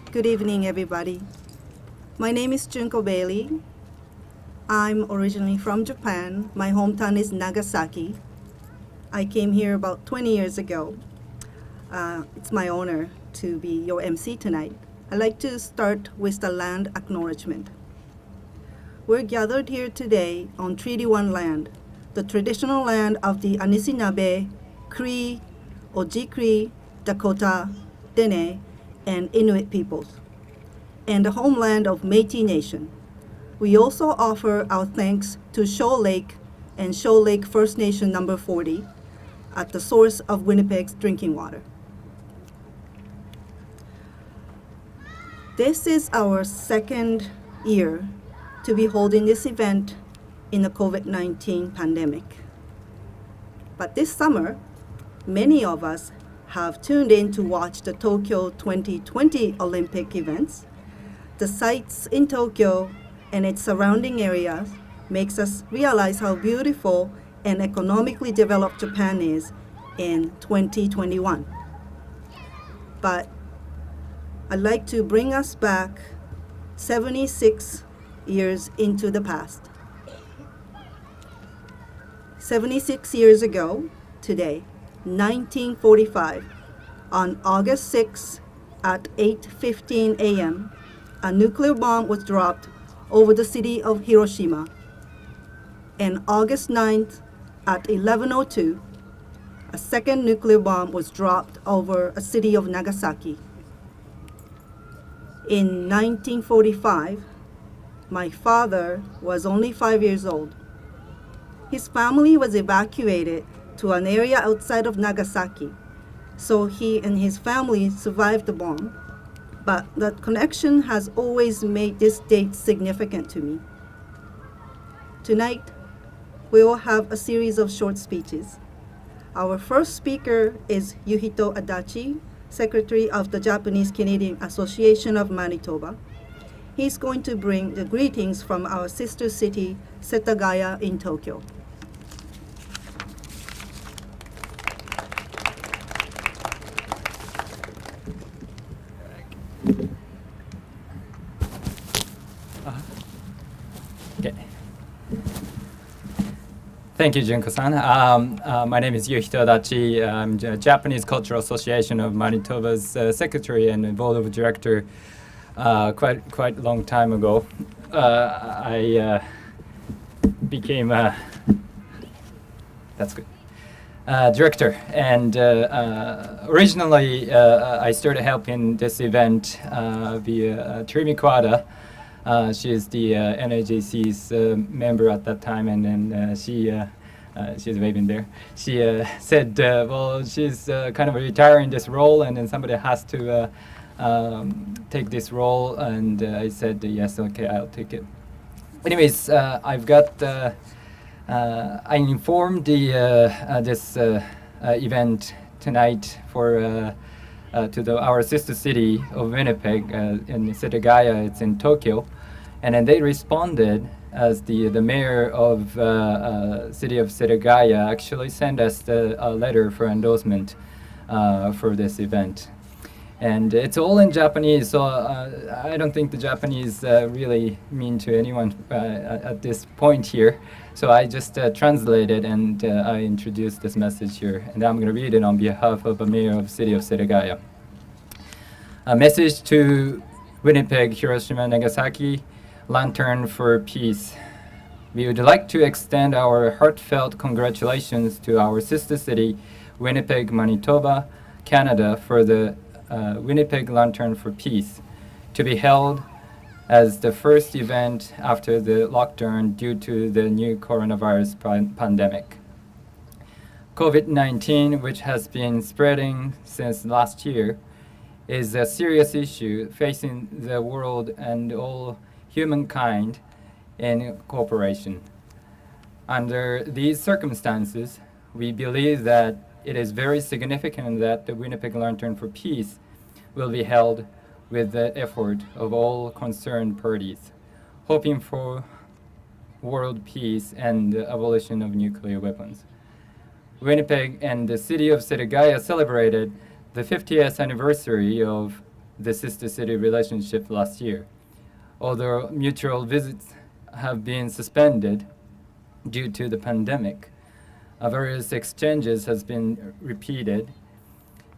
Good evening, everybody. My name is Junko Bailey. I'm originally from Japan. My hometown is Nagasaki. I came here about 20 years ago. It's my honor to be your MC tonight. I'd like to start with the land acknowledgement. We're gathered here today on Treaty 1 land, the traditional land of the Anishinaabe, Cree, Ojibwe, Dakota, Dene, and Inuit peoples, and the homeland of Métis Nation. We also offer our thanks to Shoal Lake and Shoal Lake First Nation number 40 at the source of Winnipeg's drinking water. This is our second year to be holding this event in the COVID-19 pandemic. But this summer, many of us have tuned in to watch the Tokyo 2020 Olympic events. The sights in Tokyo and its surrounding areas makes us realize how beautiful and economically developed Japan is in 2021. But I'd like to bring us back 76 years into the past. 76 years ago today, 1945, on August 6 at 8:15 a.m., a nuclear bomb was dropped over the city of Hiroshima. And August 9th at 11:02, a second nuclear bomb was dropped over a city of Nagasaki. In 1945, my father was only 5 years old. His family was evacuated to an area outside of Nagasaki, so he and his family survived the bomb. But that connection has always made this date significant to me. Tonight, we will have a series of short speeches. Our first speaker is Yuhito Adachi, Secretary of the Japanese Canadian Association of Manitoba. He's going to bring the greetings from our sister city, Setagaya in Tokyo. Okay. Thank you, Junko-san. My name is Yuhito Adachi. I'm the Japanese Cultural Association of Manitoba's secretary and board of director. Quite a long time ago, I became that's good. Director, and originally I started helping this event via Trimi Kawada. She is the NAJC's member at that time, and then she's waving there. She said, well, she's kind of retiring this role, and then somebody has to take this role, and I said, yes, okay, I'll take it. Anyways, I've got, I informed this event tonight for to our sister city of Winnipeg in Setagaya. It's in Tokyo, and then they responded as the mayor of city of Setagaya actually sent us a letter for endorsement for this event. And it's all in Japanese, so I don't think the Japanese really mean to anyone at this point here. So I just translated and I introduced this message here. And I'm going to read it on behalf of the mayor of the city of Setagaya. A message to Winnipeg, Hiroshima and Nagasaki, Lantern for Peace. We would like to extend our heartfelt congratulations to our sister city, Winnipeg, Manitoba, Canada, for the Winnipeg Lantern for Peace, to be held as the first event after the lockdown due to the new coronavirus pandemic. COVID-19, which has been spreading since last year, is a serious issue facing the world and all humankind in cooperation. Under these circumstances, we believe that it is very significant that the Winnipeg Lantern for Peace will be held with the effort of all concerned parties, hoping for world peace and the abolition of nuclear weapons. Winnipeg and the city of Setagaya celebrated the 50th anniversary of the sister city relationship last year. Although mutual visits have been suspended due to the pandemic, various exchanges has been repeated,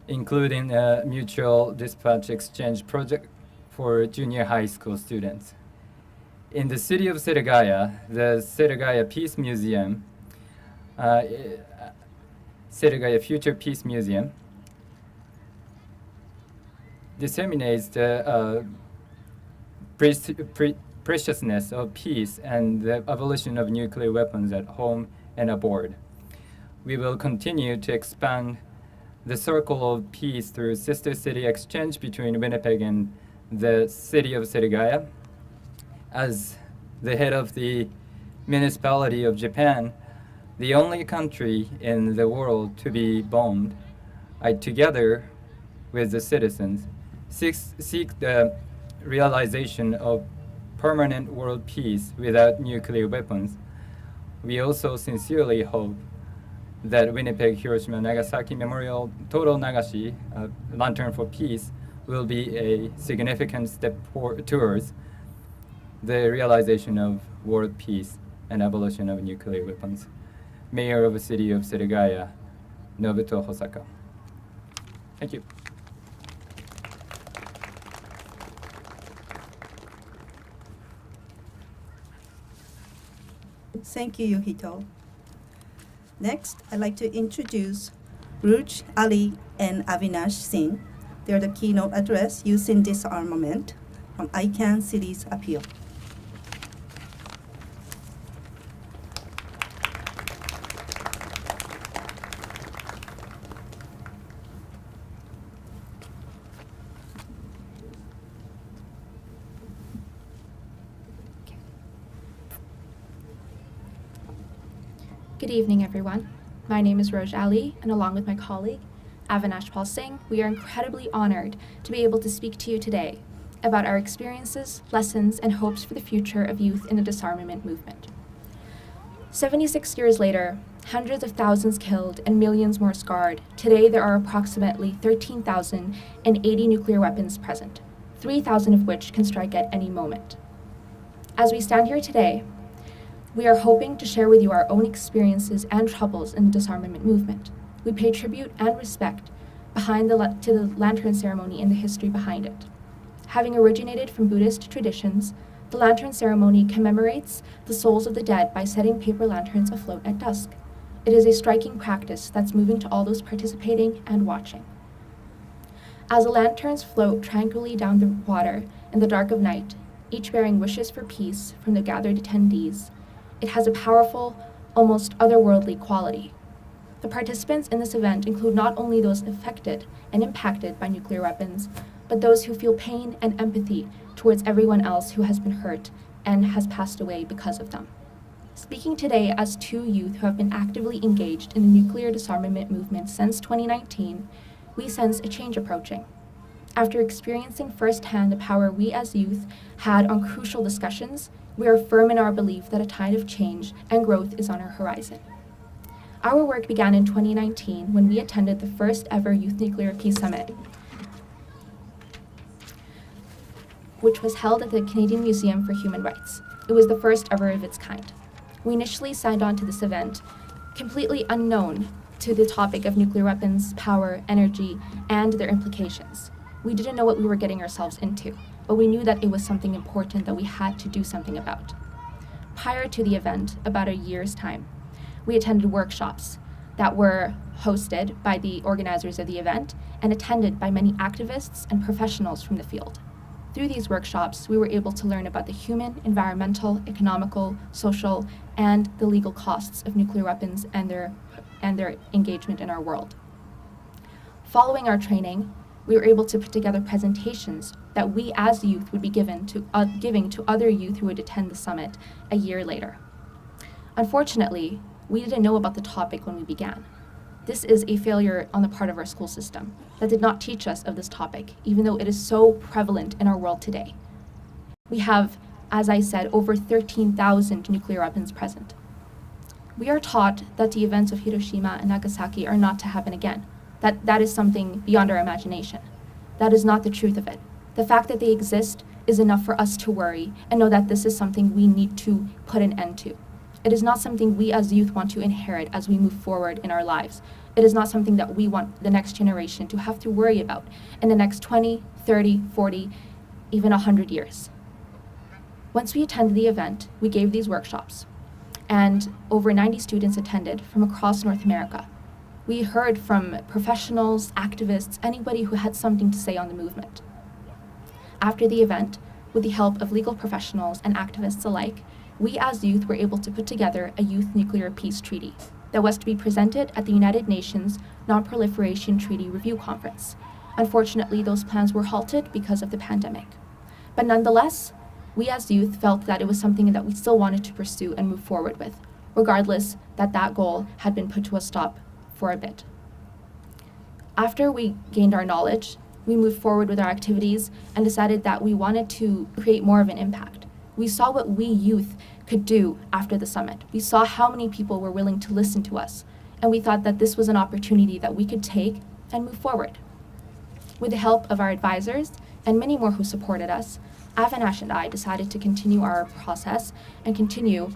including a mutual dispatch exchange project for junior high school students. In the city of Setagaya, the Setagaya Peace Museum, Setagaya Future Peace Museum, disseminates the preciousness of peace and the abolition of nuclear weapons at home and abroad. We will continue to expand the circle of peace through sister city exchange between Winnipeg and the city of Setagaya. As the head of the municipality of Japan, the only country in the world to be bombed, I, together with the citizens, seek the realization of permanent world peace without nuclear weapons. We also sincerely hope that Winnipeg, Hiroshima, and Nagasaki Memorial Total Nagashi, Lantern for Peace, will be a significant step towards the realization of world peace and abolition of nuclear weapons. Mayor of the City of Setagaya, Nobuto Hosaka. Thank you. Thank you, Yohito. Next, I'd like to introduce Ruj, Ali, and Avinash Singh. They're the keynote address using disarmament from ICANN City's appeal. Good evening, everyone. My name is Roj Ali, and along with my colleague, Avinash Paul Singh, we are incredibly honored to be able to speak to you today about our experiences, lessons, and hopes for the future of youth in the disarmament movement. 76 years later, hundreds of thousands killed and millions more scarred, today there are approximately 13,080 nuclear weapons present, 3,000 of which can strike at any moment. As we stand here today, we are hoping to share with you our own experiences and troubles in the disarmament movement. We pay tribute and respect to the lantern ceremony and the history behind it. Having originated from Buddhist traditions, the lantern ceremony commemorates the souls of the dead by setting paper lanterns afloat at dusk. It is a striking practice that's moving to all those participating and watching. As the lanterns float tranquilly down the water in the dark of night, each bearing wishes for peace from the gathered attendees, it has a powerful, almost otherworldly quality. The participants in this event include not only those affected and impacted by nuclear weapons, but those who feel pain and empathy towards everyone else who has been hurt and has passed away because of them. Speaking today as two youth who have been actively engaged in the nuclear disarmament movement since 2019, we sense a change approaching. After experiencing firsthand the power we as youth had on crucial discussions, we are firm in our belief that a tide of change and growth is on our horizon. Our work began in 2019 when we attended the first ever Youth Nuclear Peace Summit, which was held at the Canadian Museum for Human Rights. It was the first ever of its kind. We initially signed on to this event completely unknown to the topic of nuclear weapons, power, energy, and their implications. We didn't know what we were getting ourselves into, but we knew that it was something important that we had to do something about. Prior to the event, about a year's time, we attended workshops that were hosted by the organizers of the event and attended by many activists and professionals from the field. Through these workshops, we were able to learn about the human, environmental, economical, social, and the legal costs of nuclear weapons and their engagement in our world. Following our training, we were able to put together presentations that we as youth would be giving to other youth who would attend the summit a year later. Unfortunately, we didn't know about the topic when we began. This is a failure on the part of our school system that did not teach us of this topic, even though it is so prevalent in our world today. We have, as I said, over 13,000 nuclear weapons present. We are taught that the events of Hiroshima and Nagasaki are not to happen again, that is something beyond our imagination. That is not the truth of it. The fact that they exist is enough for us to worry and know that this is something we need to put an end to. It is not something we as youth want to inherit as we move forward in our lives. It is not something that we want the next generation to have to worry about in the next 20, 30, 40, even 100 years. Once we attended the event, we gave these workshops, and over 90 students attended from across North America. We heard from professionals, activists, anybody who had something to say on the movement. After the event, with the help of legal professionals and activists alike, we as youth were able to put together a youth nuclear peace treaty that was to be presented at the United Nations Non-Proliferation Treaty Review Conference. Unfortunately, those plans were halted because of the pandemic. But nonetheless, we as youth felt that it was something that we still wanted to pursue and move forward with, regardless that goal had been put to a stop for a bit. After we gained our knowledge, we moved forward with our activities and decided that we wanted to create more of an impact. We saw what we youth could do after the summit. We saw how many people were willing to listen to us, and we thought that this was an opportunity that we could take and move forward. With the help of our advisors and many more who supported us, Avinash and I decided to continue our process and continue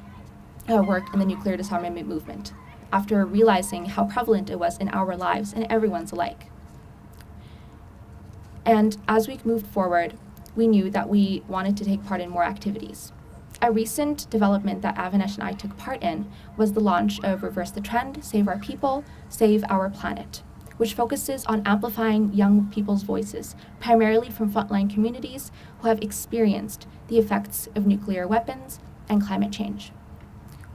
our work in the nuclear disarmament movement after realizing how prevalent it was in our lives and everyone's alike. And as we moved forward, we knew that we wanted to take part in more activities. A recent development that Avinash and I took part in was the launch of Reverse the Trend, Save Our People, Save Our Planet, which focuses on amplifying young people's voices, primarily from frontline communities who have experienced the effects of nuclear weapons and climate change.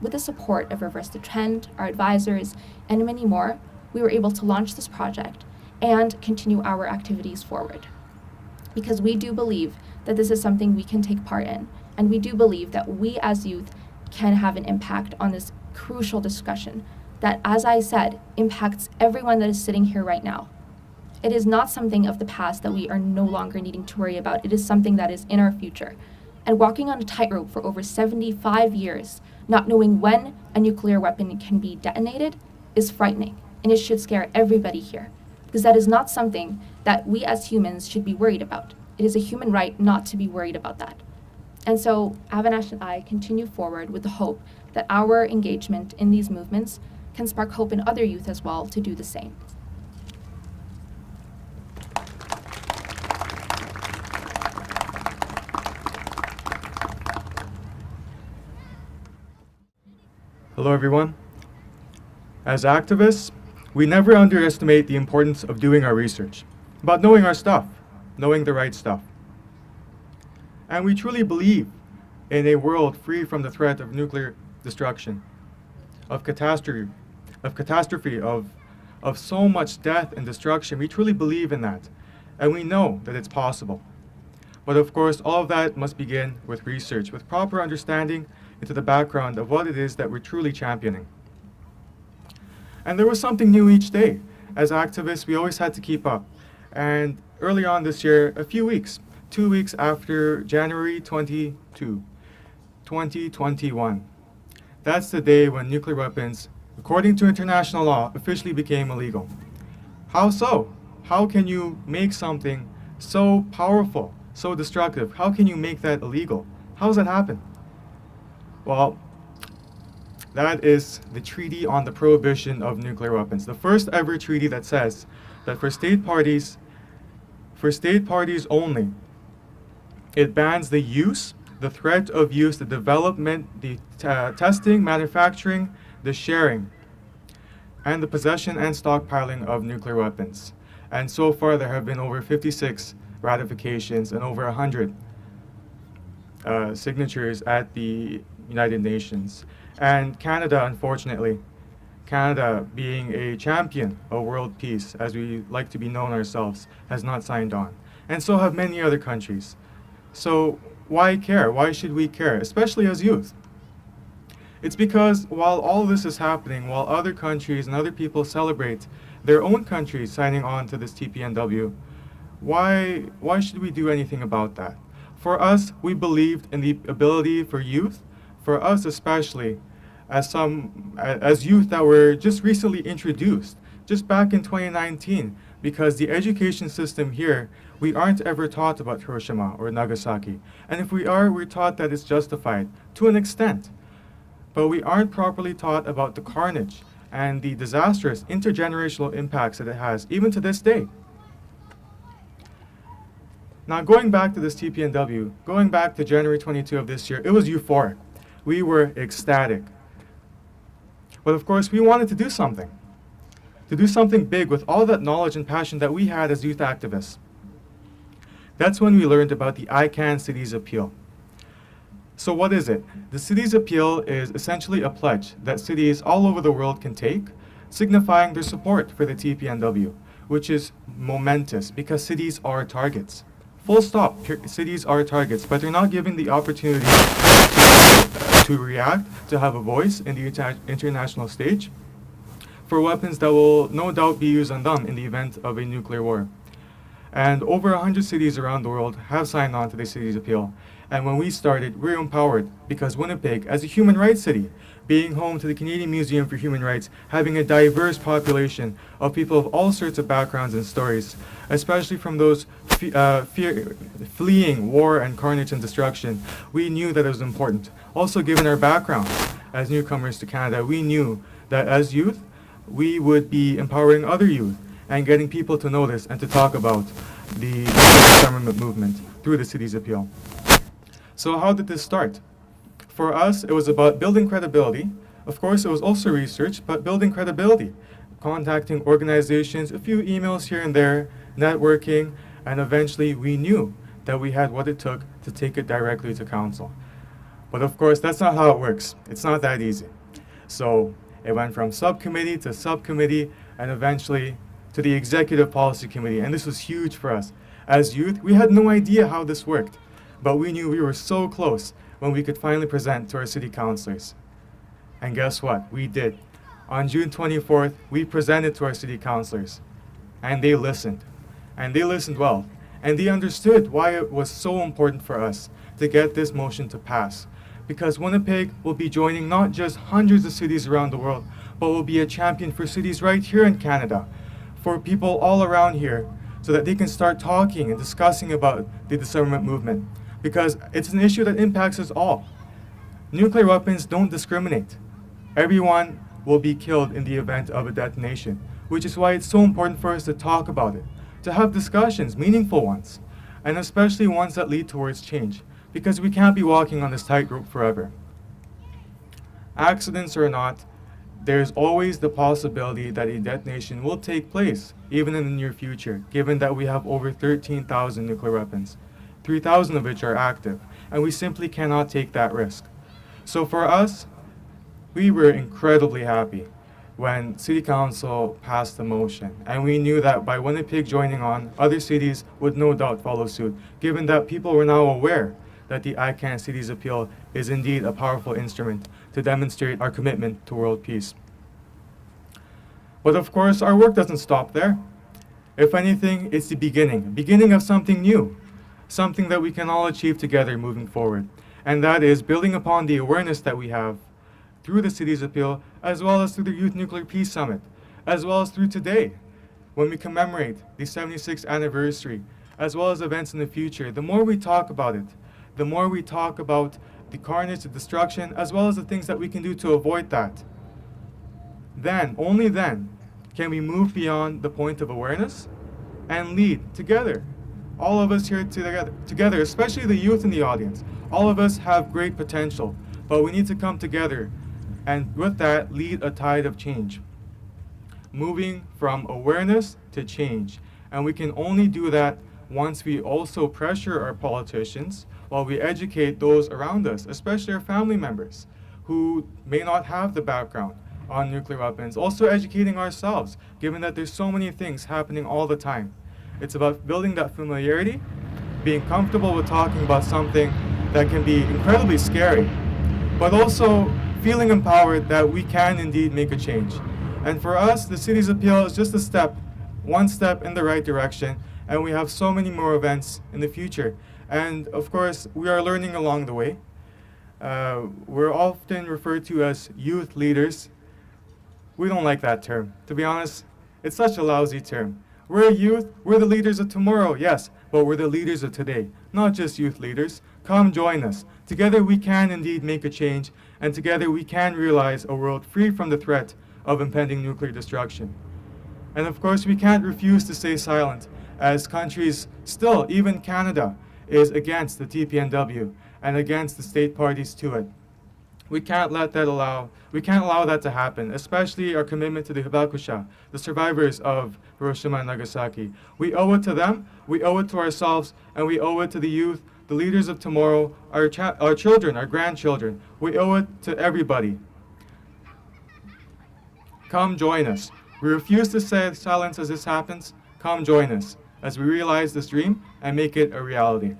With the support of Reverse the Trend, our advisors, and many more, we were able to launch this project and continue our activities forward. Because we do believe that this is something we can take part in, and we do believe that we as youth can have an impact on this crucial discussion that, as I said, impacts everyone that is sitting here right now. It is not something of the past that we are no longer needing to worry about. It is something that is in our future. And walking on a tightrope for over 75 years, not knowing when a nuclear weapon can be detonated, is frightening, and it should scare everybody here, because that is not something that we as humans should be worried about. It is a human right not to be worried about that. And so Avinash and I continue forward with the hope that our engagement in these movements can spark hope in other youth as well to do the same. Hello everyone. As activists, we never underestimate the importance of doing our research, about knowing our stuff, knowing the right stuff. And we truly believe in a world free from the threat of nuclear destruction, of catastrophe, of so much death and destruction. We truly believe in that, and we know that it's possible. But of course, all of that must begin with research, with proper understanding into the background of what it is that we're truly championing. And there was something new each day. As activists, we always had to keep up. And early on this year, a few weeks, 2 weeks after January 22, 2021, that's the day when nuclear weapons, according to international law, officially became illegal. How so? How can you make something so powerful, so destructive? How can you make that illegal? How does that happen? Well, that is the Treaty on the Prohibition of Nuclear Weapons, the first ever treaty that says that for state parties only, it bans the use, the threat of use, the development, the testing, manufacturing, the sharing, and the possession and stockpiling of nuclear weapons. And so far, there have been over 56 ratifications and over 100 signatures at the United Nations. And Canada, unfortunately, Canada being a champion of world peace, as we like to be known ourselves, has not signed on. And so have many other countries. So why care? Why should we care, especially as youth? It's because while all this is happening, while other countries and other people celebrate their own countries signing on to this TPNW, why should we do anything about that? For us, we believed in the ability for youth, for us especially, as youth that were just recently introduced, just back in 2019, because the education system here we aren't ever taught about Hiroshima or Nagasaki. And if we are, we're taught that it's justified to an extent. But we aren't properly taught about the carnage and the disastrous intergenerational impacts that it has, even to this day. Now, going back to this TPNW, going back to January 22 of this year, it was euphoric. We were ecstatic. But of course, we wanted to do something big with all that knowledge and passion that we had as youth activists. That's when we learned about the ICANN Cities Appeal. So what is it? The Cities Appeal is essentially a pledge that cities all over the world can take, signifying their support for the TPNW, which is momentous because cities are targets. Full stop, cities are targets, but they're not given the opportunity to react, to have a voice in the international stage for weapons that will no doubt be used on them in the event of a nuclear war. And over 100 cities around the world have signed on to the Cities Appeal. And when we started, we were empowered because Winnipeg, as a human rights city, being home to the Canadian Museum for Human Rights, having a diverse population of people of all sorts of backgrounds and stories, especially from those fleeing war and carnage and destruction, we knew that it was important. Also, given our background as newcomers to Canada, we knew that as youth, we would be empowering other youth and getting people to notice and to talk about the disarmament movement through the Cities Appeal. So how did this start? For us, it was about building credibility. Of course, it was also research, but building credibility, contacting organizations, a few emails here and there, networking, and eventually we knew that we had what it took to take it directly to council. But of course, that's not how it works. It's not that easy. So it went from subcommittee to subcommittee and eventually to the Executive Policy Committee, and this was huge for us. As youth, we had no idea how this worked, but we knew we were so close when we could finally present to our city councilors. And guess what? We did. On June 24th, we presented to our city councilors, and they listened. And they listened well, and they understood why it was so important for us to get this motion to pass. Because Winnipeg will be joining not just hundreds of cities around the world, but will be a champion for cities right here in Canada, for people all around here, so that they can start talking and discussing about the disarmament movement. Because it's an issue that impacts us all. Nuclear weapons don't discriminate. Everyone will be killed in the event of a detonation, which is why it's so important for us to talk about it, to have discussions, meaningful ones, and especially ones that lead towards change, because we can't be walking on this tightrope forever. Accidents or not, there's always the possibility that a detonation will take place, even in the near future, given that we have over 13,000 nuclear weapons, 3,000 of which are active, and we simply cannot take that risk. So for us, we were incredibly happy when City Council passed the motion, and we knew that by Winnipeg joining on, other cities would no doubt follow suit, given that people were now aware that the ICANN Cities Appeal is indeed a powerful instrument to demonstrate our commitment to world peace. But of course, our work doesn't stop there. If anything, it's the beginning of something new, something that we can all achieve together moving forward. And that is building upon the awareness that we have through the Cities Appeal, as well as through the Youth Nuclear Peace Summit, as well as through today, when we commemorate the 76th anniversary, as well as events in the future. The more we talk about it, the more we talk about the carnage, the destruction, as well as the things that we can do to avoid that, then, only then, can we move beyond the point of awareness and lead together. All of us here together, especially the youth in the audience, all of us have great potential, but we need to come together and with that lead a tide of change, moving from awareness to change. And we can only do that once we also pressure our politicians while we educate those around us, especially our family members who may not have the background on nuclear weapons. Also educating ourselves, given that there's so many things happening all the time. It's about building that familiarity, being comfortable with talking about something that can be incredibly scary, but also feeling empowered that we can indeed make a change. And for us, the Cities Appeal is just a step, one step in the right direction, and we have so many more events in the future. And of course, we are learning along the way. We're often referred to as youth leaders. We don't like that term. To be honest, it's such a lousy term. We're youth, we're the leaders of tomorrow, yes, but we're the leaders of today, not just youth leaders. Come join us. Together we can indeed make a change, and together we can realize a world free from the threat of impending nuclear destruction. And of course, we can't refuse to stay silent, as countries still, even Canada, is against the TPNW and against the state parties to it. We can't allow that to happen, especially our commitment to the Hibakusha, the survivors of Hiroshima and Nagasaki. We owe it to them, we owe it to ourselves, and we owe it to the youth, the leaders of tomorrow, our children, our grandchildren. We owe it to everybody. Come join us. We refuse to stay silent as this happens. Come join us as we realize this dream and make it a reality.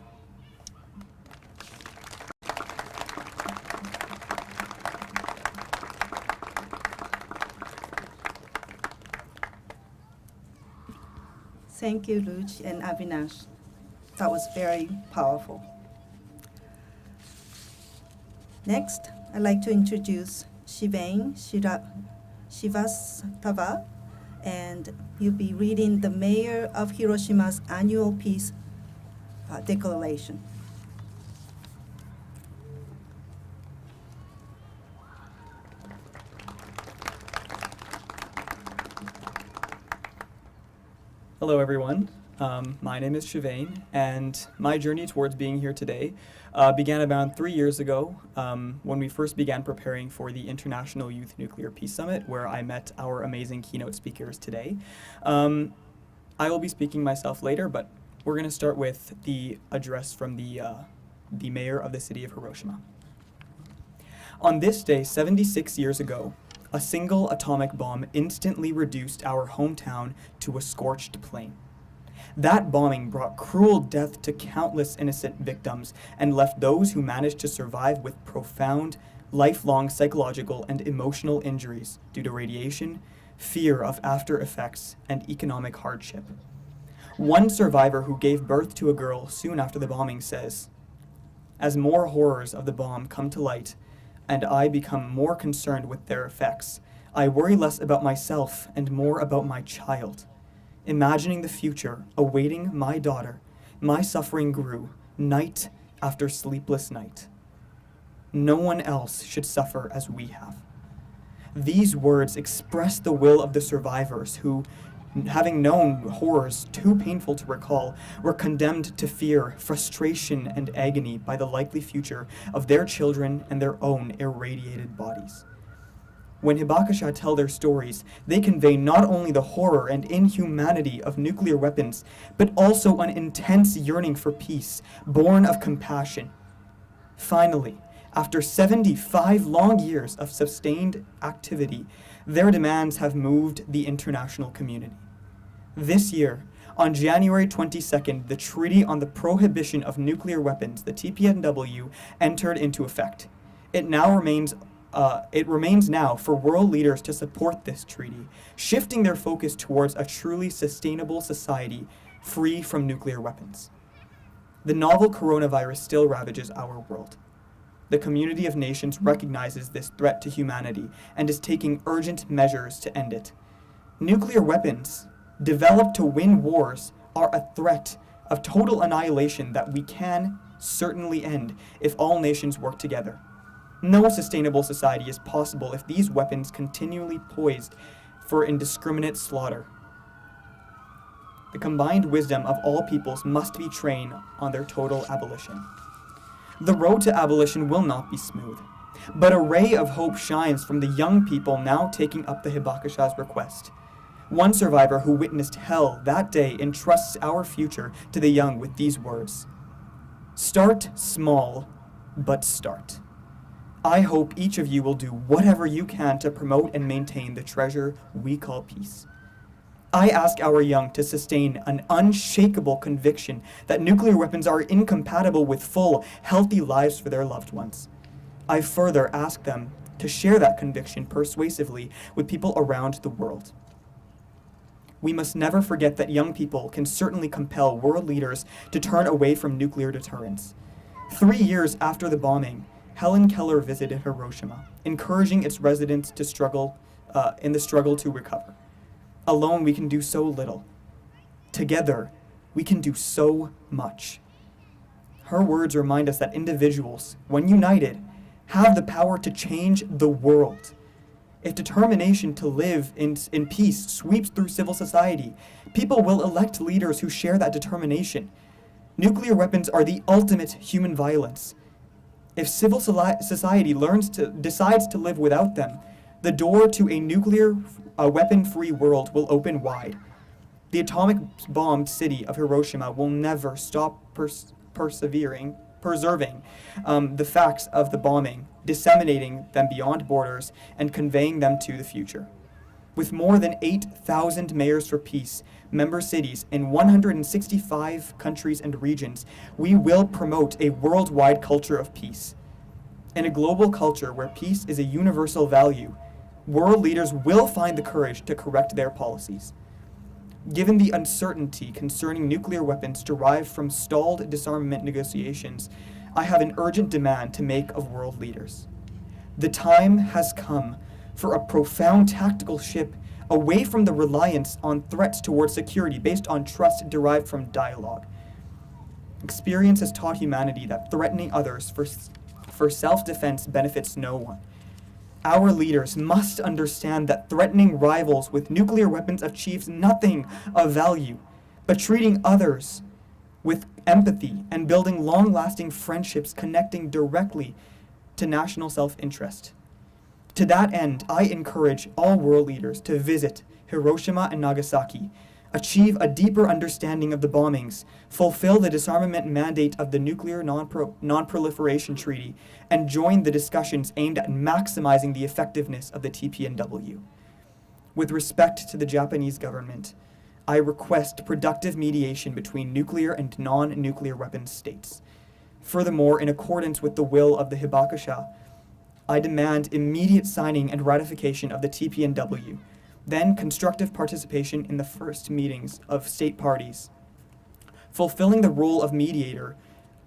Thank you, Luch and Avinash. That was very powerful. Next, I'd like to introduce Shivane Shivastava, and you'll be reading the Mayor of Hiroshima's annual peace declaration. Hello, everyone. My name is Shivane, and my journey towards being here today began about 3 years ago when we first began preparing for the International Youth Nuclear Peace Summit, where I met our amazing keynote speakers today. I will be speaking myself later, but we're going to start with the address from the mayor of the city of Hiroshima. On this day, 76 years ago, a single atomic bomb instantly reduced our hometown to a scorched plain. That bombing brought cruel death to countless innocent victims and left those who managed to survive with profound, lifelong psychological and emotional injuries due to radiation, fear of after effects, and economic hardship. One survivor who gave birth to a girl soon after the bombing says, "As more horrors of the bomb come to light, and I become more concerned with their effects, I worry less about myself and more about my child. Imagining the future awaiting my daughter, my suffering grew night after sleepless night. No one else should suffer as we have." These words express the will of the survivors who, having known horrors too painful to recall, were condemned to fear, frustration, and agony by the likely future of their children and their own irradiated bodies. When Hibakusha tell their stories, they convey not only the horror and inhumanity of nuclear weapons, but also an intense yearning for peace, born of compassion. Finally, after 75 long years of sustained activity, their demands have moved the international community. This year, on January 22nd, the Treaty on the Prohibition of Nuclear Weapons, the TPNW, entered into effect. It remains now for world leaders to support this treaty, shifting their focus towards a truly sustainable society free from nuclear weapons. The novel coronavirus still ravages our world. The community of nations recognizes this threat to humanity and is taking urgent measures to end it. Nuclear weapons, developed to win wars, are a threat of total annihilation that we can certainly end if all nations work together. No sustainable society is possible if these weapons continually poised for indiscriminate slaughter. The combined wisdom of all peoples must be trained on their total abolition. The road to abolition will not be smooth, but a ray of hope shines from the young people now taking up the Hibakusha's request. One survivor who witnessed hell that day entrusts our future to the young with these words: "Start small, but start." I hope each of you will do whatever you can to promote and maintain the treasure we call peace. I ask our young to sustain an unshakable conviction that nuclear weapons are incompatible with full, healthy lives for their loved ones. I further ask them to share that conviction persuasively with people around the world. We must never forget that young people can certainly compel world leaders to turn away from nuclear deterrence. 3 years after the bombing, Helen Keller visited Hiroshima, encouraging its residents to struggle to recover. Alone, we can do so little. Together, we can do so much. Her words remind us that individuals, when united, have the power to change the world. If determination to live in peace sweeps through civil society, people will elect leaders who share that determination. Nuclear weapons are the ultimate human violence. If civil society decides to live without them, the door to a nuclear weapon-free world will open wide. The atomic-bombed city of Hiroshima will never stop preserving the facts of the bombing, disseminating them beyond borders, and conveying them to the future. With more than 8,000 mayors for peace, member cities in 165 countries and regions, we will promote a worldwide culture of peace. In a global culture where peace is a universal value, world leaders will find the courage to correct their policies. Given the uncertainty concerning nuclear weapons derived from stalled disarmament negotiations, I have an urgent demand to make of world leaders. The time has come for a profound tactical shift away from the reliance on threats towards security based on trust derived from dialogue. Experience has taught humanity that threatening others for self-defense benefits no one. Our leaders must understand that threatening rivals with nuclear weapons achieves nothing of value, but treating others with empathy and building long-lasting friendships connecting directly to national self-interest. To that end, I encourage all world leaders to visit Hiroshima and Nagasaki, achieve a deeper understanding of the bombings, fulfill the disarmament mandate of the Nuclear Non-Proliferation Treaty, and join the discussions aimed at maximizing the effectiveness of the TPNW. With respect to the Japanese government, I request productive mediation between nuclear and non-nuclear weapons states. Furthermore, in accordance with the will of the Hibakusha, I demand immediate signing and ratification of the TPNW, then constructive participation in the first meetings of state parties. Fulfilling the role of mediator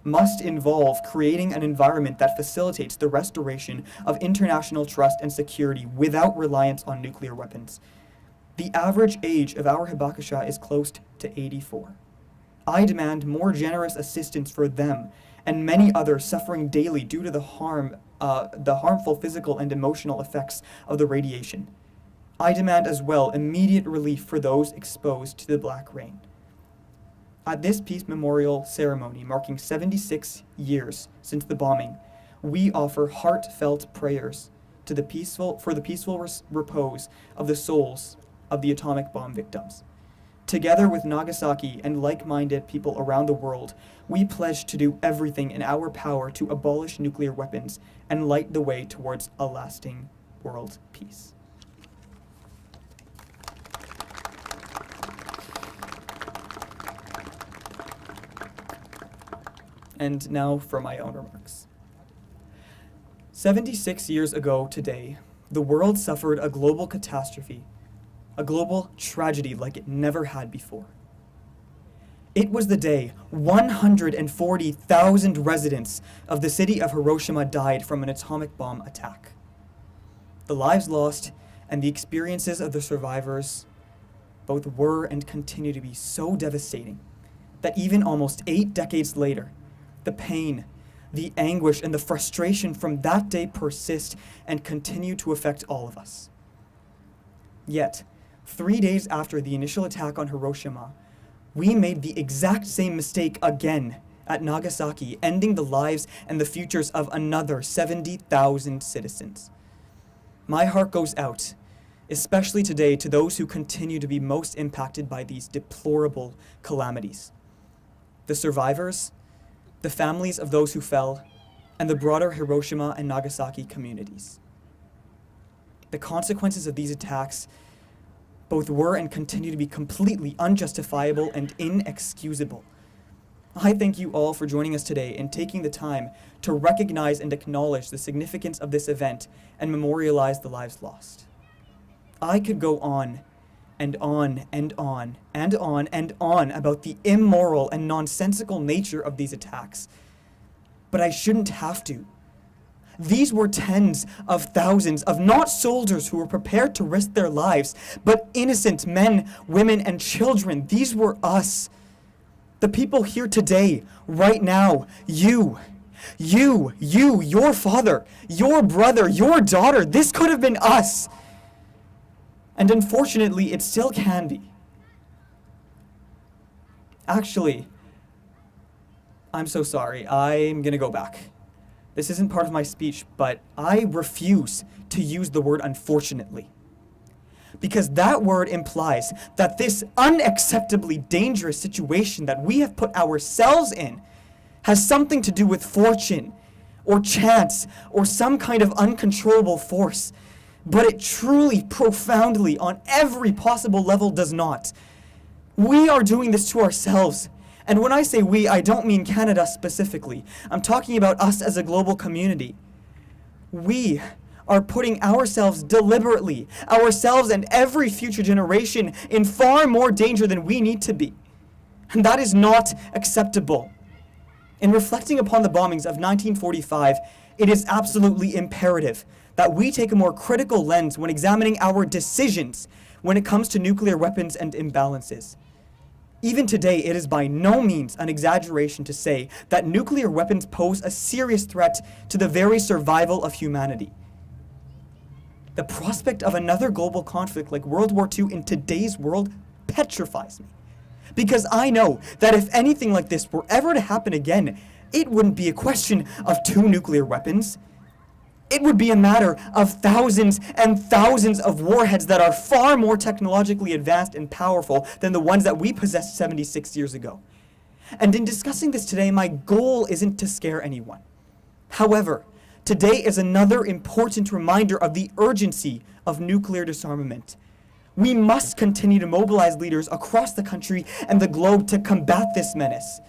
must involve creating an environment that facilitates the restoration of international trust and security without reliance on nuclear weapons. The average age of our Hibakusha is close to 84. I demand more generous assistance for them and many others suffering daily due to the harmful physical and emotional effects of the radiation. I demand as well immediate relief for those exposed to the black rain. At this peace memorial ceremony marking 76 years since the bombing, we offer heartfelt prayers for the peaceful repose of the souls of the atomic bomb victims. Together with Nagasaki and like-minded people around the world, we pledge to do everything in our power to abolish nuclear weapons and light the way towards a lasting world peace. And now for my own remarks. 76 years ago today, the world suffered a global catastrophe, a global tragedy like it never had before. It was the day 140,000 residents of the city of Hiroshima died from an atomic bomb attack. The lives lost and the experiences of the survivors both were and continue to be so devastating that even almost 8 decades later, the pain, the anguish, and the frustration from that day persist and continue to affect all of us. Yet, 3 days after the initial attack on Hiroshima, we made the exact same mistake again at Nagasaki, ending the lives and the futures of another 70,000 citizens. My heart goes out, especially today, to those who continue to be most impacted by these deplorable calamities. The survivors, the families of those who fell, and the broader Hiroshima and Nagasaki communities. The consequences of these attacks both were and continue to be completely unjustifiable and inexcusable. I thank you all for joining us today and taking the time to recognize and acknowledge the significance of this event and memorialize the lives lost. I could go on and on and on and on and on about the immoral and nonsensical nature of these attacks, but I shouldn't have to. These were tens of thousands of not soldiers who were prepared to risk their lives, but innocent men, women, and children. These were us. The people here today, right now, you, your father, your brother, your daughter. This could have been us. And unfortunately, it still can be. Actually, I'm so sorry. I'm gonna go back. This isn't part of my speech, but I refuse to use the word unfortunately. Because that word implies that this unacceptably dangerous situation that we have put ourselves in has something to do with fortune, or chance, or some kind of uncontrollable force. But it truly, profoundly, on every possible level does not. We are doing this to ourselves. And when I say we, I don't mean Canada specifically. I'm talking about us as a global community. We are putting ourselves deliberately, ourselves and every future generation, in far more danger than we need to be. And that is not acceptable. In reflecting upon the bombings of 1945, it is absolutely imperative that we take a more critical lens when examining our decisions when it comes to nuclear weapons and imbalances. Even today, it is by no means an exaggeration to say that nuclear weapons pose a serious threat to the very survival of humanity. The prospect of another global conflict like World War II in today's world petrifies me. Because I know that if anything like this were ever to happen again, it wouldn't be a question of 2 nuclear weapons. It would be a matter of thousands and thousands of warheads that are far more technologically advanced and powerful than the ones that we possessed 76 years ago. And in discussing this today, my goal isn't to scare anyone. However, today is another important reminder of the urgency of nuclear disarmament. We must continue to mobilize leaders across the country and the globe to combat this menace.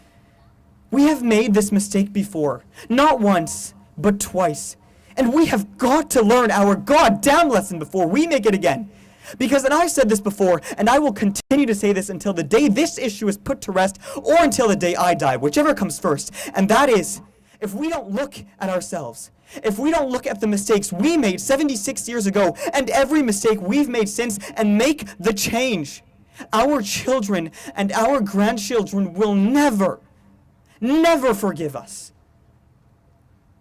We have made this mistake before, not once, but twice. And we have got to learn our goddamn lesson before we make it again. Because, and I've said this before, and I will continue to say this until the day this issue is put to rest, or until the day I die, whichever comes first. And that is, if we don't look at ourselves, if we don't look at the mistakes we made 76 years ago, and every mistake we've made since, and make the change, our children and our grandchildren will never forgive us.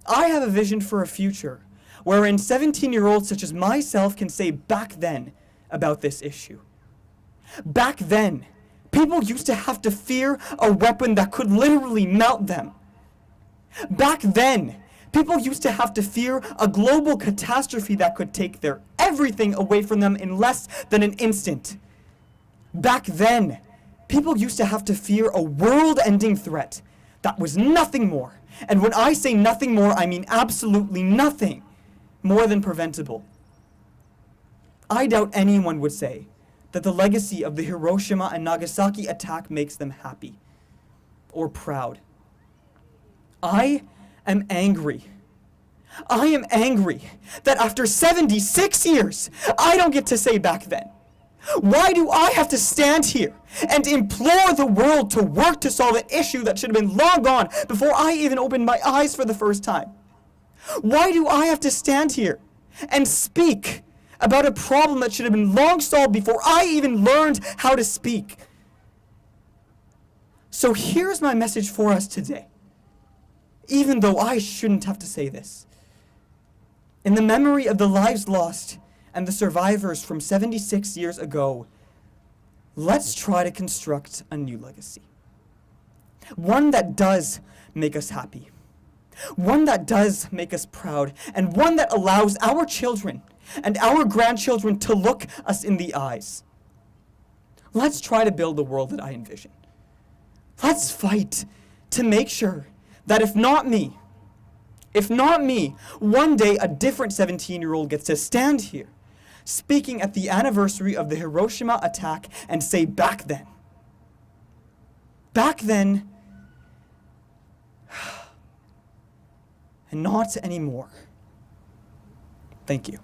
I have a vision for a future wherein 17-year-olds such as myself can say back then about this issue. Back then, people used to have to fear a weapon that could literally melt them. Back then, people used to have to fear a global catastrophe that could take their everything away from them in less than an instant. Back then, people used to have to fear a world-ending threat that was nothing more. And when I say nothing more, I mean absolutely nothing more than preventable. I doubt anyone would say that the legacy of the Hiroshima and Nagasaki attack makes them happy or proud. I am angry. I am angry that after 76 years, I don't get to say back then. Why do I have to stand here and implore the world to work to solve an issue that should have been long gone before I even opened my eyes for the first time? Why do I have to stand here and speak about a problem that should have been long solved before I even learned how to speak? So here's my message for us today, even though I shouldn't have to say this. In the memory of the lives lost and the survivors from 76 years ago, let's try to construct a new legacy. One that does make us happy. One that does make us proud. And one that allows our children and our grandchildren to look us in the eyes. Let's try to build the world that I envision. Let's fight to make sure that if not me, one day a different 17-year-old gets to stand here speaking at the anniversary of the Hiroshima attack and say back then, and not anymore. Thank you.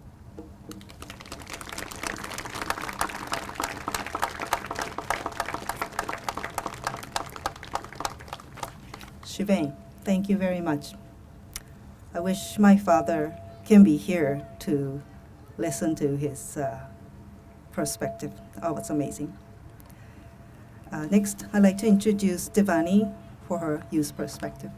Shivain, thank you very much. I wish my father can be here to listen to his perspective. Oh, it's amazing. Next, I'd like to introduce Devani for her youth perspective.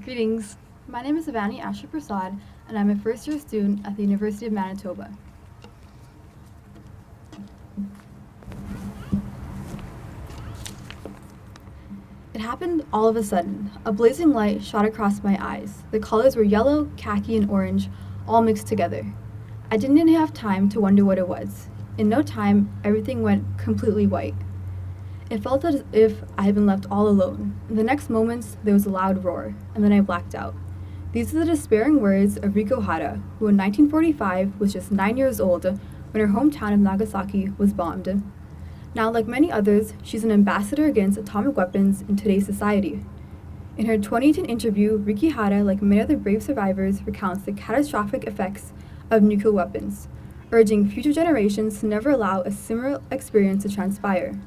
Greetings. My name is Avani Asher Prasad, and I'm a first-year student at the University of Manitoba. It happened all of a sudden. A blazing light shot across my eyes. The colors were yellow, khaki, and orange, all mixed together. I didn't even have time to wonder what it was. In no time, everything went completely white. It felt as if I had been left all alone. In the next moments, there was a loud roar, and then I blacked out. These are the despairing words of Riko Hara, who in 1945 was just 9 years old when her hometown of Nagasaki was bombed. Now, like many others, she's an ambassador against atomic weapons in today's society. In her 2018 interview, Riki Hara, like many other brave survivors, recounts the catastrophic effects of nuclear weapons, urging future generations to never allow a similar experience to transpire.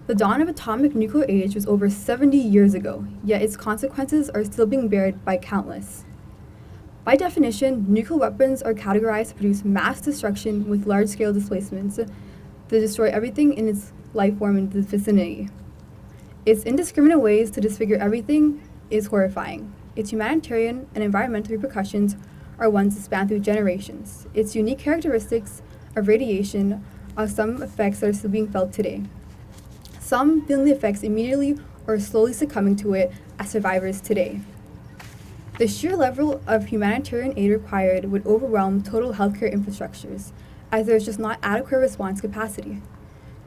The dawn of atomic nuclear age was over 70 years ago, yet its consequences are still being bared by countless. By definition, nuclear weapons are categorized to produce mass destruction with large-scale displacements that destroy everything in its life form in the vicinity. Its indiscriminate ways to disfigure everything is horrifying. Its humanitarian and environmental repercussions are ones that span through generations. Its unique characteristics of radiation are some effects that are still being felt today. Some feeling the effects immediately or slowly succumbing to it as survivors today. The sheer level of humanitarian aid required would overwhelm total healthcare infrastructures, as there is just not adequate response capacity.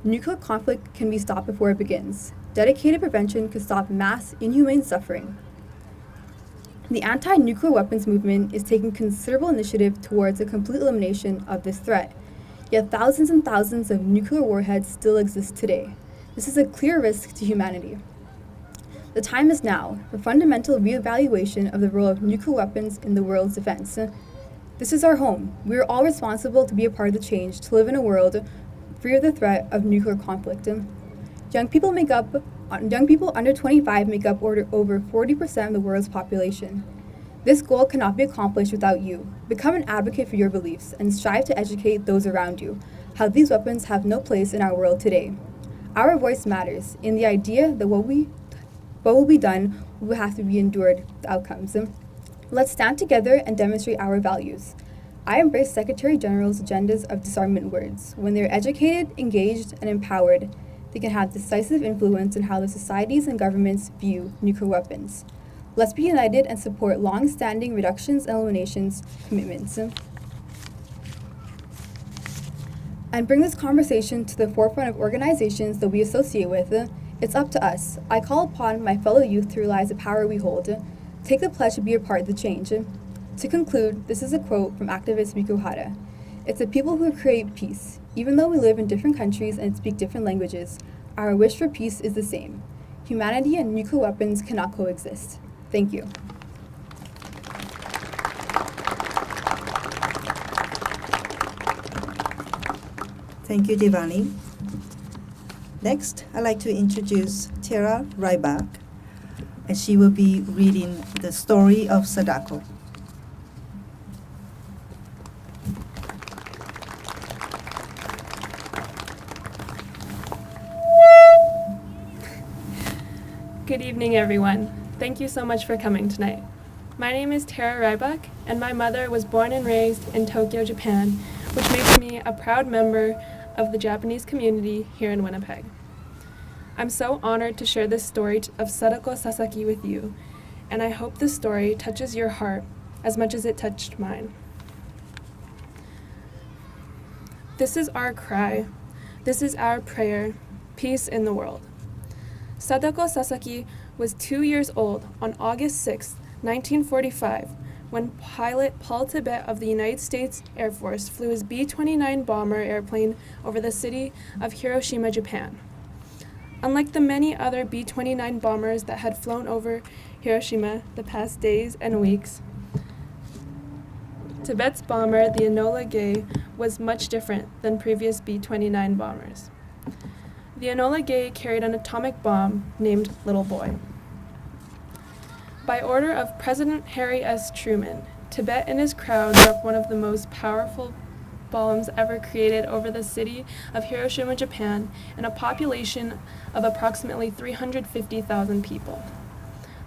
Nuclear conflict can be stopped before it begins. Dedicated prevention could stop mass, inhumane suffering. The anti-nuclear weapons movement is taking considerable initiative towards a complete elimination of this threat, yet thousands and thousands of nuclear warheads still exist today. This is a clear risk to humanity. The time is now for fundamental reevaluation of the role of nuclear weapons in the world's defense. This is our home. We are all responsible to be a part of the change to live in a world free of the threat of nuclear conflict. Young people under 25 make up over 40% of the world's population. This goal cannot be accomplished without you. Become an advocate for your beliefs and strive to educate those around you how these weapons have no place in our world today. Our voice matters in the idea that what will be done will have to be endured the outcomes. Let's stand together and demonstrate our values. I embrace Secretary General's agendas of disarmament words. When they're educated, engaged, and empowered, they can have decisive influence in how the societies and governments view nuclear weapons. Let's be united and support long-standing reductions and eliminations commitments. And bring this conversation to the forefront of organizations that we associate with. It's up to us. I call upon my fellow youth to realize the power we hold. Take the pledge to be a part of the change. To conclude, this is a quote from activist Riko Hara. It's the people who create peace. Even though we live in different countries and speak different languages, our wish for peace is the same. Humanity and nuclear weapons cannot coexist. Thank you. Thank you, Devani. Next, I'd like to introduce Tara Rybak, and she will be reading the story of Sadako. Good evening, everyone. Thank you so much for coming tonight. My name is Tara Rybak, and my mother was born and raised in Tokyo, Japan, which makes me a proud member of the Japanese community here in Winnipeg. I'm so honored to share this story of Sadako Sasaki with you, and I hope this story touches your heart as much as it touched mine. This is our cry. This is our prayer. Peace in the world. Sadako Sasaki was 2 years old on August 6, 1945, when pilot Paul Tibet of the United States Air Force flew his B-29 bomber airplane over the city of Hiroshima, Japan. Unlike the many other B-29 bombers that had flown over Hiroshima the past days and weeks, Tibet's bomber, the Enola Gay, was much different than previous B-29 bombers. The Enola Gay carried an atomic bomb named Little Boy. By order of President Harry S. Truman, Tibet and his crowd dropped one of the most powerful bombs ever created over the city of Hiroshima, Japan, and a population of approximately 350,000 people.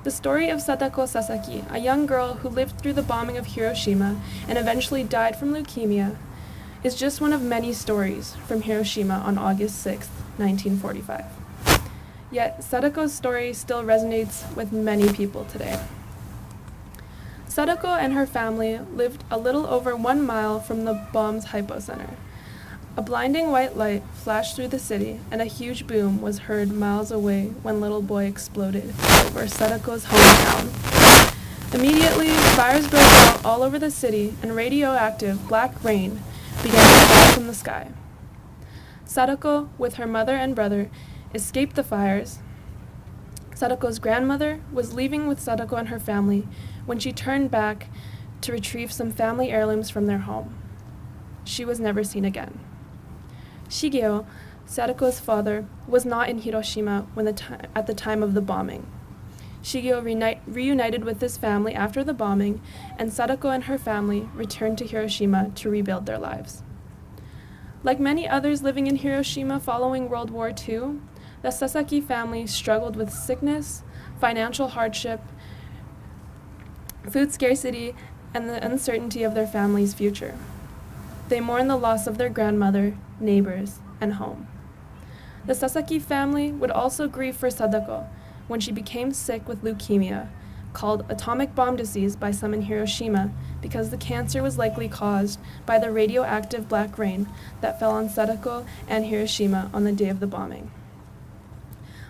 The story of Sadako Sasaki, a young girl who lived through the bombing of Hiroshima and eventually died from leukemia, is just one of many stories from Hiroshima on August 6, 1945. Yet, Sadako's story still resonates with many people today. Sadako and her family lived a little over 1 mile from the bomb's hypocenter. A blinding white light flashed through the city, and a huge boom was heard miles away when Little Boy exploded over Sadako's hometown. Immediately, fires broke out all over the city, and radioactive black rain began to fall from the sky. Sadako, with her mother and brother, escaped the fires. Sadako's grandmother was leaving with Sadako and her family when she turned back to retrieve some family heirlooms from their home. She was never seen again. Shigeo, Sadako's father, was not in Hiroshima at the time of the bombing. Shigeo reunited with his family after the bombing, and Sadako and her family returned to Hiroshima to rebuild their lives. Like many others living in Hiroshima following World War II, the Sasaki family struggled with sickness, financial hardship, food scarcity, and the uncertainty of their family's future. They mourned the loss of their grandmother, neighbors, and home. The Sasaki family would also grieve for Sadako when she became sick with leukemia, called atomic bomb disease by some in Hiroshima, because the cancer was likely caused by the radioactive black rain that fell on Sadako and Hiroshima on the day of the bombing.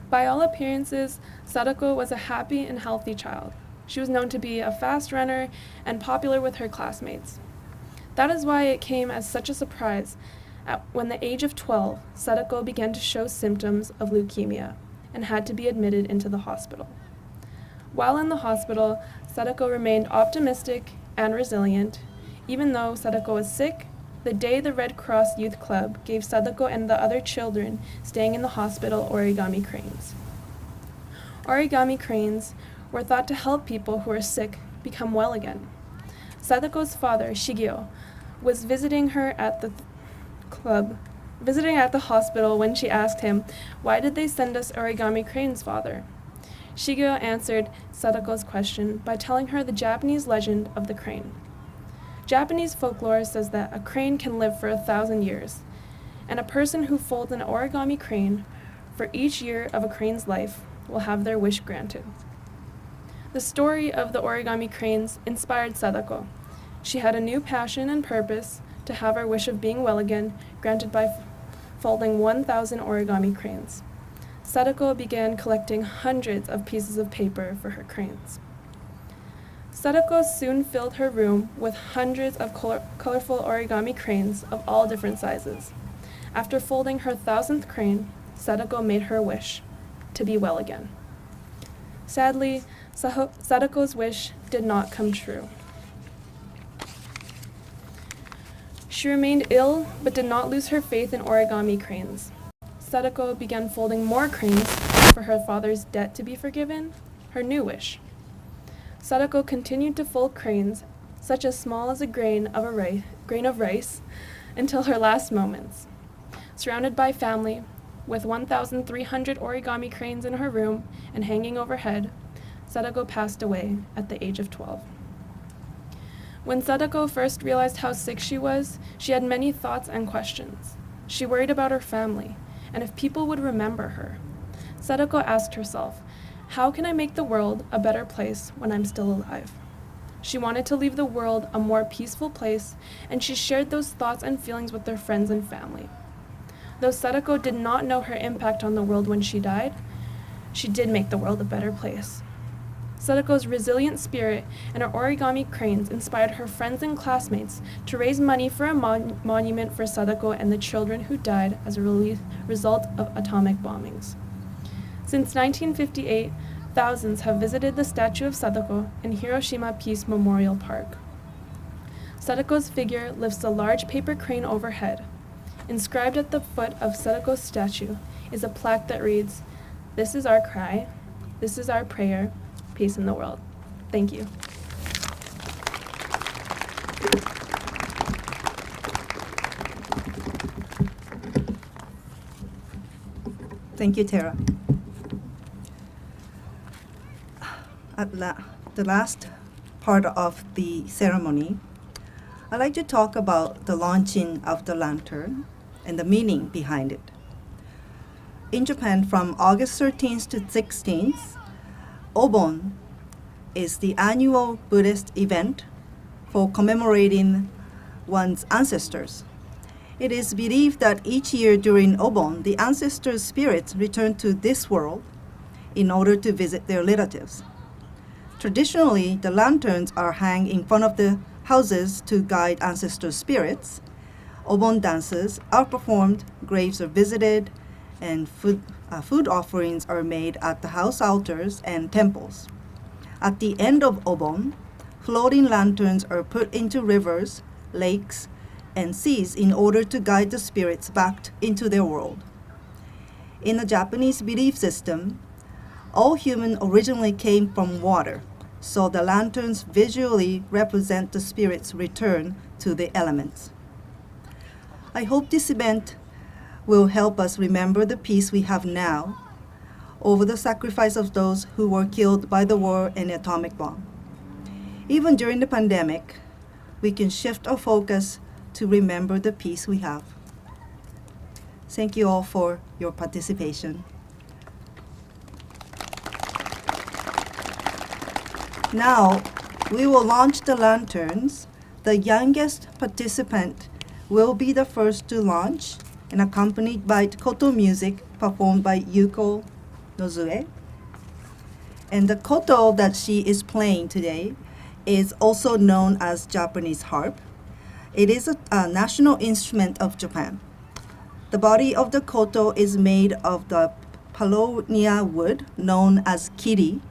By all appearances, Sadako was a happy and healthy child. She was known to be a fast runner and popular with her classmates. That is why it came as such a surprise when at the age of 12, Sadako began to show symptoms of leukemia and had to be admitted into the hospital. While in the hospital, Sadako remained optimistic and resilient. Even though Sadako was sick, the day the Red Cross Youth Club gave Sadako and the other children staying in the hospital origami cranes. Origami cranes were thought to help people who were sick become well again. Sadako's father, Shigeo, was visiting at the hospital when she asked him, "Why did they send us origami cranes, father?" Shigeo answered Sadako's question by telling her the Japanese legend of the crane. Japanese folklore says that a crane can live for 1,000 years, and a person who folds an origami crane for each year of a crane's life will have their wish granted. The story of the origami cranes inspired Sadako. She had a new passion and purpose to have her wish of being well again granted by folding 1,000 origami cranes. Sadako began collecting hundreds of pieces of paper for her cranes. Sadako soon filled her room with hundreds of colorful origami cranes of all different sizes. After folding her 1,000th crane, Sadako made her wish to be well again. Sadly, Sadako's wish did not come true. She remained ill, but did not lose her faith in origami cranes. Sadako began folding more cranes for her father's debt to be forgiven, her new wish. Sadako continued to fold cranes, such as small as a grain of rice, until her last moments. Surrounded by family, with 1,300 origami cranes in her room and hanging overhead, Sadako passed away at the age of 12. When Sadako first realized how sick she was, she had many thoughts and questions. She worried about her family, and if people would remember her. Sadako asked herself, "How can I make the world a better place when I'm still alive?" She wanted to leave the world a more peaceful place, and she shared those thoughts and feelings with her friends and family. Though Sadako did not know her impact on the world when she died, she did make the world a better place. Sadako's resilient spirit and her origami cranes inspired her friends and classmates to raise money for a monument for Sadako and the children who died as a result of atomic bombings. Since 1958, thousands have visited the statue of Sadako in Hiroshima Peace Memorial Park. Sadako's figure lifts a large paper crane overhead. Inscribed at the foot of Sadako's statue is a plaque that reads, "This is our cry, this is our prayer, peace in the world." Thank you. Thank you, Tara. The last part of the ceremony, I'd like to talk about the launching of the lantern and the meaning behind it. In Japan, from August 13th to 16th, Obon is the annual Buddhist event for commemorating one's ancestors. It is believed that each year during Obon, the ancestors' spirits return to this world in order to visit their relatives. Traditionally, the lanterns are hung in front of the houses to guide ancestor spirits. Obon dances are performed, graves are visited, and food offerings are made at the house altars and temples. At the end of Obon, floating lanterns are put into rivers, lakes, and seas in order to guide the spirits back into their world. In the Japanese belief system, all humans originally came from water, so the lanterns visually represent the spirit's return to the elements. I hope this event will help us remember the peace we have now over the sacrifice of those who were killed by the war and atomic bomb. Even during the pandemic, we can shift our focus to remember the peace we have. Thank you all for your participation. Now, we will launch the lanterns. The youngest participant will be the first to launch and accompanied by koto music performed by Yuko Nozue. And the koto that she is playing today is also known as Japanese harp. It is a national instrument of Japan. The body of the koto is made of the paulownia wood known as kiri,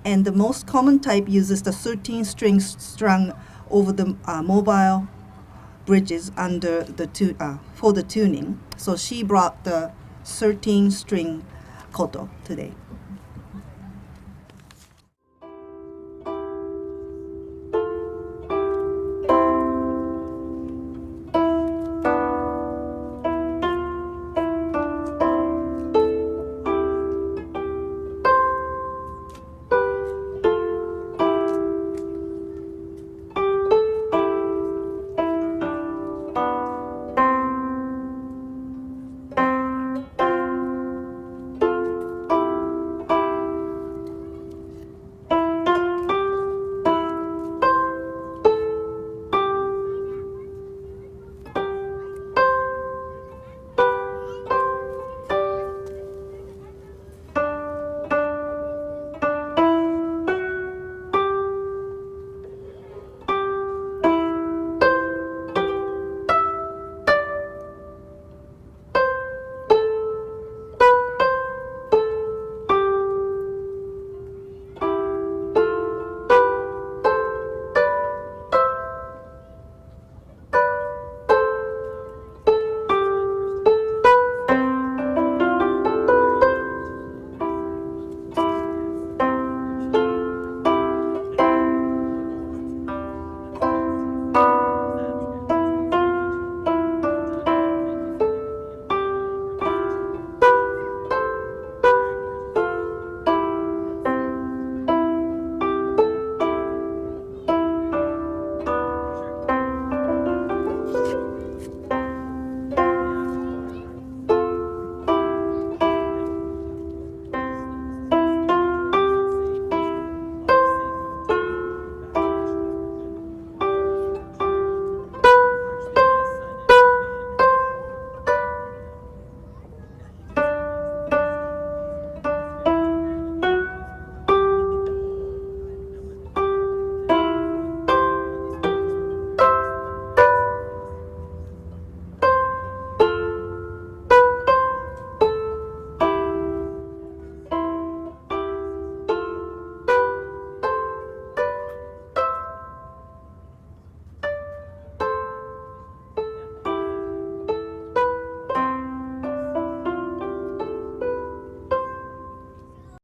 and the most common type uses the 13 strings strung over the mobile bridges under for the tuning. So she brought the 13-string koto today.